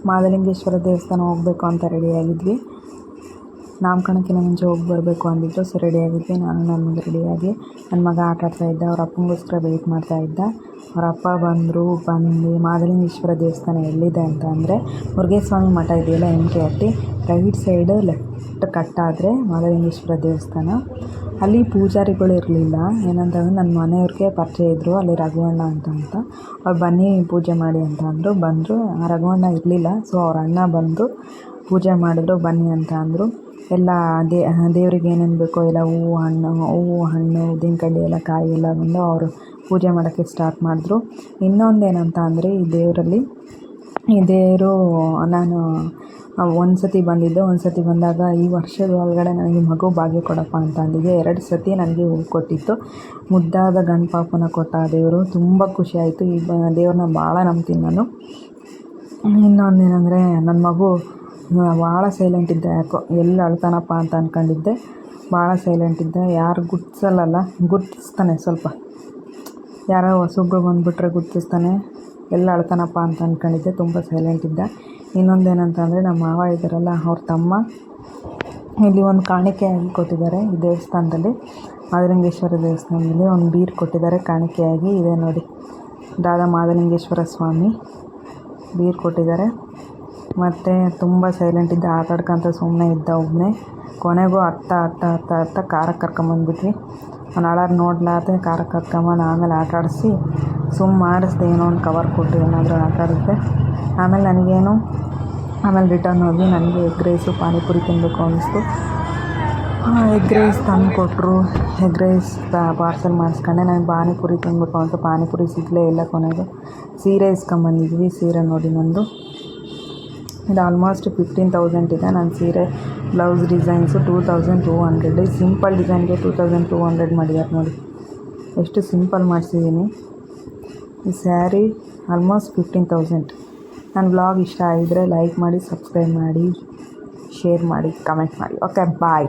ಮಹಾಲಿಂಗೇಶ್ವರ ದೇವಸ್ಥಾನ ಹೋಗಬೇಕು ಅಂತ ರೆಡಿಯಾಗಿದ್ವಿ. ನಾಮಕರಣಕ್ಕಿಂತ ಮುಂಚೆ ಹೋಗಿ ಬರಬೇಕು ಅಂದಿದ್ದು. ಸೊ ರೆಡಿಯಾಗಿದ್ವಿ. ನಾನು ನನ್ನ ಮಗ ರೆಡಿಯಾಗಿ ನನ್ನ ಮಗ ಆಟ ಆಡ್ತಾಯಿದ್ದ. ಅವ್ರ ಅಪ್ಪನಿಗೋಸ್ಕರ ವೆಯ್ಟ್ ಮಾಡ್ತಾಯಿದ್ದ. ಅವ್ರ ಅಪ್ಪ ಬಂದು ಮಹಾಲಿಂಗೇಶ್ವರ ದೇವಸ್ಥಾನ ಎಲ್ಲಿದೆ ಅಂತ ಅಂದರೆ, ಮುರುಘೇಸ್ವಾಮಿ ಮಠ ಇದೆಯಲ್ಲ MKHಟ್ಟಿ, ರೈಟ್ ಸೈಡು ಲೆಫ್ಟ್ ಕಟ್ಟಾದರೆ ಮಹಾಲಿಂಗೇಶ್ವರ ದೇವಸ್ಥಾನ. ಅಲ್ಲಿ ಪೂಜಾರಿಗಳು ಇರಲಿಲ್ಲ. ಏನಂತಂದರೆ ನನ್ನ ಮನೆಯವ್ರಿಗೆ ಪರಿಚಯ ಇದ್ದರು, ಅಲ್ಲಿ ರಘುವಣ್ಣ ಅಂತ ಅವ್ರು ಬನ್ನಿ ಪೂಜೆ ಮಾಡಿ ಅಂತ ಅಂದರು. ಬಂದರು. ಆ ರಘುವಣ್ಣ ಇರಲಿಲ್ಲ. ಸೊ ಅವ್ರ ಅಣ್ಣ ಬಂದು ಪೂಜೆ ಮಾಡಿದ್ರು, ಬನ್ನಿ ಅಂತ ಅಂದರು. ಎಲ್ಲ ದೇವ್ರಿಗೆ ಏನೇನು ಬೇಕೋ ಎಲ್ಲ ಹೂವು ಹಣ್ಣು ಉದ್ದಿನ ಕಡ್ಡಿ ಎಲ್ಲ ಕಾಯಿ ಎಲ್ಲ ಬಂದು ಅವರು ಪೂಜೆ ಮಾಡೋಕ್ಕೆ ಸ್ಟಾರ್ಟ್ ಮಾಡಿದ್ರು. ಇನ್ನೊಂದೇನಂತ ಅಂದರೆ ಈ ದೇವರು ನಾನು ಒಂದು ಸತಿ ಬಂದಿದ್ದೆ. ಒಂದು ಸತಿ ಬಂದಾಗ ಈ ವರ್ಷದ ಒಳಗಡೆ ನನಗೆ ಮಗು ಭಾಗ್ಯ ಕೊಡಪ್ಪ ಅಂತ ಅಂದಿದ್ದೆ. 2 ಸತಿ ನನಗೆ ಹೂ ಕೊಟ್ಟಿತ್ತು. ಮುದ್ದಾದ ಗಂಡು ಪಾಪನ ಕೊಟ್ಟ ದೇವರು. ತುಂಬ ಖುಷಿಯಾಯಿತು. ಈ ದೇವ್ರನ್ನ ಭಾಳ ನಂಬ್ತೀನಿ ನಾನು. ಇನ್ನೊಂದೇನೆಂದರೆ ನನ್ನ ಮಗು ಭಾಳ ಸೈಲೆಂಟ್ ಇದ್ದ. ಯಾಕೋ ಎಲ್ಲಿ ಅಳ್ತಾನಪ್ಪ ಅಂತ ಅಂದ್ಕೊಂಡಿದ್ದೆ. ಭಾಳ ಸೈಲೆಂಟ್ ಇದ್ದ. ಯಾರು ಗುರ್ತಿಸ್ತಾನೆ. ಸ್ವಲ್ಪ ಯಾರೋ ಹೊಸಬ್ರು ಬಂದುಬಿಟ್ರೆ ಗುರ್ತಿಸ್ತಾನೆ. ಎಲ್ಲ ಅಳ್ತಾನಪ್ಪ ಅಂತ ಅಂದ್ಕೊಂಡಿದ್ದೆ. ತುಂಬ ಸೈಲೆಂಟ್ ಇದ್ದ. ಇನ್ನೊಂದೇನಂತಂದರೆ ನಮ್ಮ ಮಾವ ಇದ್ದಾರಲ್ಲ, ಅವ್ರ ತಮ್ಮ ಇಲ್ಲಿ ಒಂದು ಕಾಣಿಕೆಯಾಗಿ ಕೊಟ್ಟಿದ್ದಾರೆ. ಈ ದೇವಸ್ಥಾನದಲ್ಲಿ, ಮಹಾಲಿಂಗೇಶ್ವರ ದೇವಸ್ಥಾನದಲ್ಲಿ ಒಂದು ಬೀರು ಕೊಟ್ಟಿದ್ದಾರೆ ಕಾಣಿಕೆಯಾಗಿ. ಇದೆ ನೋಡಿ, ದಾದಾ ಮಹಾಲಿಂಗೇಶ್ವರ ಸ್ವಾಮಿ ಬೀರು ಕೊಟ್ಟಿದ್ದಾರೆ. ಮತ್ತು ತುಂಬ ಸೈಲೆಂಟ್ ಇದ್ದ. ಆಟಾಡ್ಕೊಂತ ಸುಮ್ಮನೆ ಇದ್ದ ಒಬ್ಬನೇ. ಕೊನೆಗೂ ಹತ್ತ ಕಾರಕ್ಕೆ ಕರ್ಕೊಂಬಂದ್ಬಿಟ್ವಿ. ಅವ್ನು ಅಳೋದು ನೋಡ್ಲಾರ್ದೆ ಕಾರಕ್ಕೆ ಕರ್ಕೊಂಬಂದು ಆಮೇಲೆ ಆಟಾಡಿಸಿ ಮಾಡಿಸ್ದೆ. ಏನೋ ಒಂದು ಕವರ್ ಕೊಟ್ಟು ಏನಾದರೂ ಆಟಾಡಿದ್ದೆ. ಆಮೇಲೆ ರಿಟರ್ನ್ ಹೋಗಿ ನನಗೆ ಎಗ್ ರೈಸು ಪಾನಿಪುರಿ ತಿನ್ನಬೇಕು ಅನ್ನಿಸ್ತು. ಎಗ್ ರೈಸ್ ತಂದು ಕೊಟ್ಟರು. ಎಗ್ ರೈಸ್ ಪಾರ್ಸಲ್ ಮಾಡಿಸ್ಕೊಂಡೆ. ನನಗೆ ಪಾನಿಪುರಿ ತಿನ್ನಬೇಕು ಅಂತ ಪಾನಿಪುರಿ ಸಿಗಲೇ ಇಲ್ಲ. ಕೊನೆಗೆ ಸೀರೆ ಇಸ್ಕೊಂಬಂದಿದ್ವಿ. ಸೀರೆ ನೋಡಿ ನಂದು ಇದು ಆಲ್ಮೋಸ್ಟ್ 15,000 ಇದೆ. ನನ್ನ ಸೀರೆ ಬ್ಲೌಸ್ ಡಿಸೈನ್ಸು 2,200. ಸಿಂಪಲ್ ಡಿಸೈನ್ಗೆ 2,200 ಮಾಡಿದ್ದಾರೆ ನೋಡಿ. ಎಷ್ಟು ಸಿಂಪಲ್ ಮಾಡಿಸಿದ್ದೀನಿ. ಈ ಸ್ಯಾರಿ ಆಲ್ಮೋಸ್ಟ್ 15,000. ನನ್ನ ಬ್ಲಾಗ್ ಇಷ್ಟ ಆಗಿದ್ರೆ ಲೈಕ್ ಮಾಡಿ, ಸಬ್ಸ್ಕ್ರೈಬ್ ಮಾಡಿ, ಶೇರ್ ಮಾಡಿ, ಕಮೆಂಟ್ ಮಾಡಿ. ಓಕೆ, ಬಾಯ್.